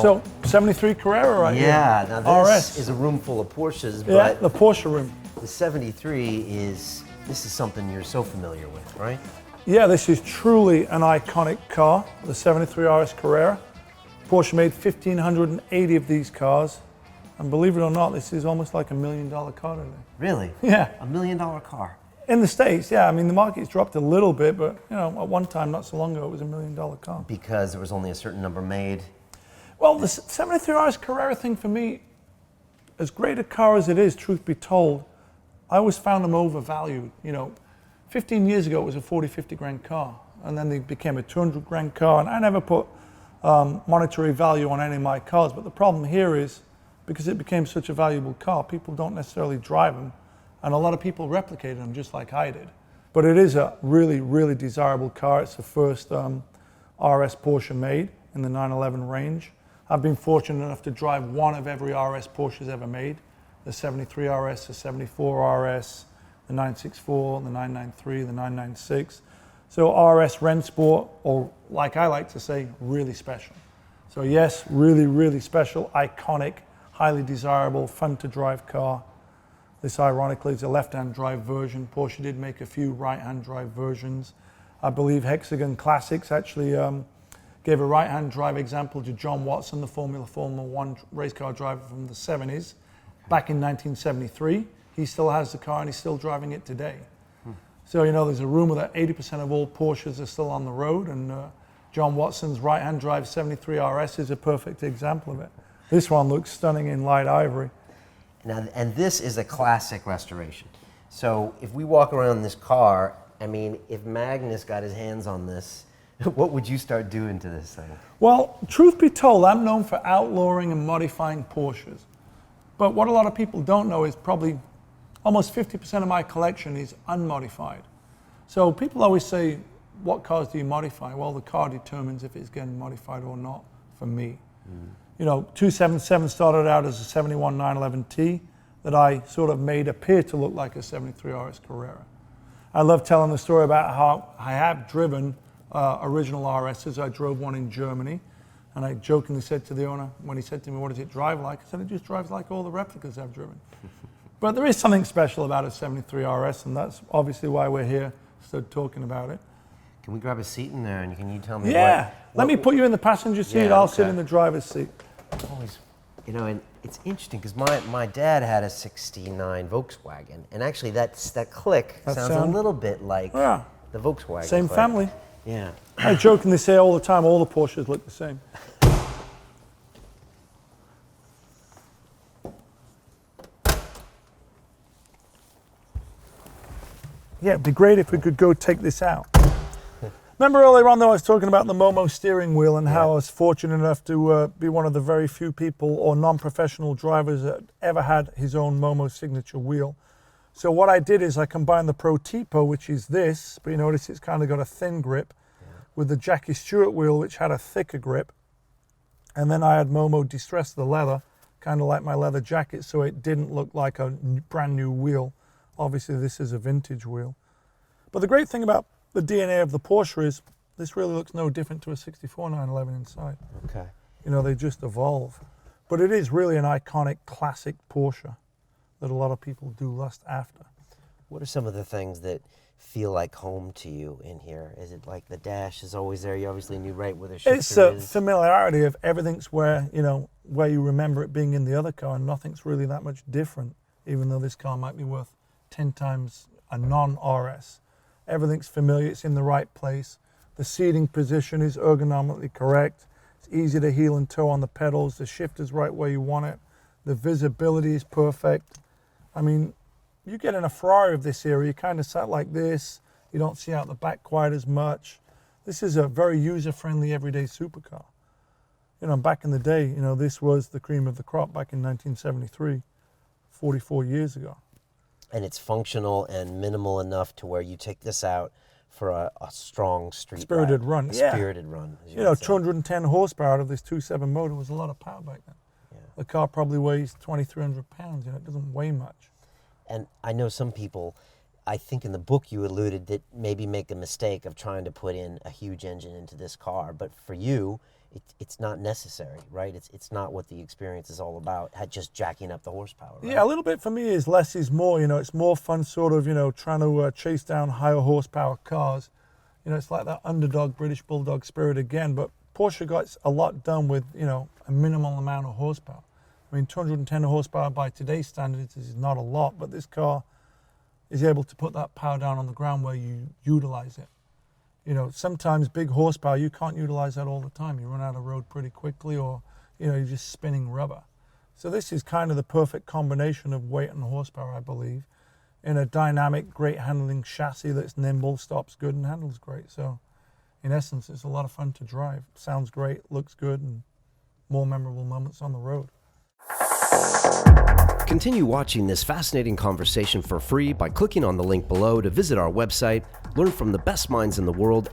So, 73 Carrera right here. Yeah, now this RS. is a room full of Porsches, Yeah, but the Porsche room. the 73 this is something you're so familiar with, right? Yeah, this is truly an iconic car, the 73 RS Carrera. Porsche made 1,580 of these cars. And believe it or not, this is almost like $1 million car today. Really? Yeah. $1 million car. In the States, yeah. I mean, the market's dropped a little bit, but you know, at one time, not so long ago, it was $1 million car. Because there was only a certain number made. Well, the 73 RS Carrera thing for me, as great a car as it is, truth be told, I always found them overvalued. You know, 15 years ago, it was a 40, 50 grand car. And then they became a 200 grand car. And I never put monetary value on any of my cars. But the problem here is, because it became such a valuable car, people don't necessarily drive them. And a lot of people replicated them just like I did. But it is a really, really desirable car. It's the first RS Porsche made in the 911 range. I've been fortunate enough to drive one of every RS Porsches ever made. The 73 RS, the 74 RS, the 964, the 993, the 996. So RS Rennsport, or like I like to say, really special. So yes, really, really special, iconic, highly desirable, fun to drive car. This ironically is a left-hand drive version. Porsche did make a few right-hand drive versions. I believe Hexagon Classics actually gave a right-hand drive example to John Watson, the Formula One race car driver from the 70s, back in 1973. He still has the car and he's still driving it today. So, you know, there's a rumor that 80% of all Porsches are still on the road, and John Watson's right-hand drive 73 RS is a perfect example of it. This one looks stunning in light ivory. Now, and this is a classic restoration. So if we walk around this car, I mean, if Magnus got his hands on this, what would you start doing to this thing? Well, truth be told, I'm known for outlawing and modifying Porsches. But what a lot of people don't know is probably almost 50% of my collection is unmodified. So people always say, what cars do you modify? Well, the car determines if it's getting modified or not for me. You know, 277 started out as a 71 911T that I sort of made appear to look like a 73 RS Carrera. I love telling the story about how I have driven original RSs. I drove one in Germany, and I jokingly said to the owner, when he said to me, what does it drive like? I said, it just drives like all the replicas I've driven. But there is something special about a 73 RS, and that's obviously why we're here, stood talking about it. Can we grab a seat in there, and can you tell me Yeah, let me put you in the passenger seat, Yeah, I'll sit okay. in the driver's seat. Always, you know, and it's interesting because my dad had a '69 Volkswagen, and actually that click sounds a little bit like Yeah. the Volkswagen. Same click. family. Yeah. I jokingly say all the time, all the Porsches look the same. Yeah, it'd be great if we could go take this out. Remember earlier on, though, I was talking about the Momo steering wheel and how I was fortunate enough to be one of the very few people or non-professional drivers that ever had his own Momo signature wheel. So what I did is I combined the Pro Tipo, which is this, but you notice it's kind of got a thin grip, with the Jackie Stewart wheel, which had a thicker grip. And then I had Momo distress the leather, kind of like my leather jacket, so it didn't look like a brand new wheel. Obviously, this is a vintage wheel. But the great thing about the DNA of the Porsche is this really looks no different to a 64 911 inside. Okay. You know, they just evolve. But it is really an iconic, classic Porsche that a lot of people do lust after. What are some of the things that feel like home to you in here? Is it like the dash is always there? You obviously knew right where the shifter It's a is. familiarity of everything's where, you know, where you remember it being in the other car, and nothing's really that much different, even though this car might be worth 10 times a non-RS. Everything's familiar, it's in the right place. The seating position is ergonomically correct. It's easy to heel and toe on the pedals. The shifter's right where you want it. The visibility is perfect. I mean, you get in a Ferrari of this era, you kind of sat like this. You don't see out the back quite as much. This is a very user-friendly, everyday supercar. You know, back in the day, you know, this was the cream of the crop back in 1973, 44 years ago. And it's functional and minimal enough to where you take this out for a strong street Spirited ride. run, A yeah. spirited run. You know, 210 horsepower out of this 2.7 motor was a lot of power back then. Yeah. The car probably weighs 2,300 pounds, you know, it doesn't weigh much. And I know some people, I think in the book you alluded that maybe make the mistake of trying to put in a huge engine into this car. But for you, it's not necessary, right? It's not what the experience is all about, just jacking up the horsepower, right? Yeah, a little bit for me is less is more. It's more fun sort of, trying to chase down higher horsepower cars. It's like that underdog British Bulldog spirit again, but Porsche got a lot done with, a minimal amount of horsepower. I mean, 210 horsepower by today's standards is not a lot, but this car is able to put that power down on the ground where you utilize it. Sometimes big horsepower, you can't utilize that all the time. You run out of road pretty quickly, or, you're just spinning rubber. So this is kind of the perfect combination of weight and horsepower, I believe, in a dynamic, great handling chassis that's nimble, stops good, and handles great. So in essence, it's a lot of fun to drive. Sounds great, looks good, and more memorable moments on the road. Continue watching this fascinating conversation for free by clicking on the link below to visit our website, learn from the best minds in the world,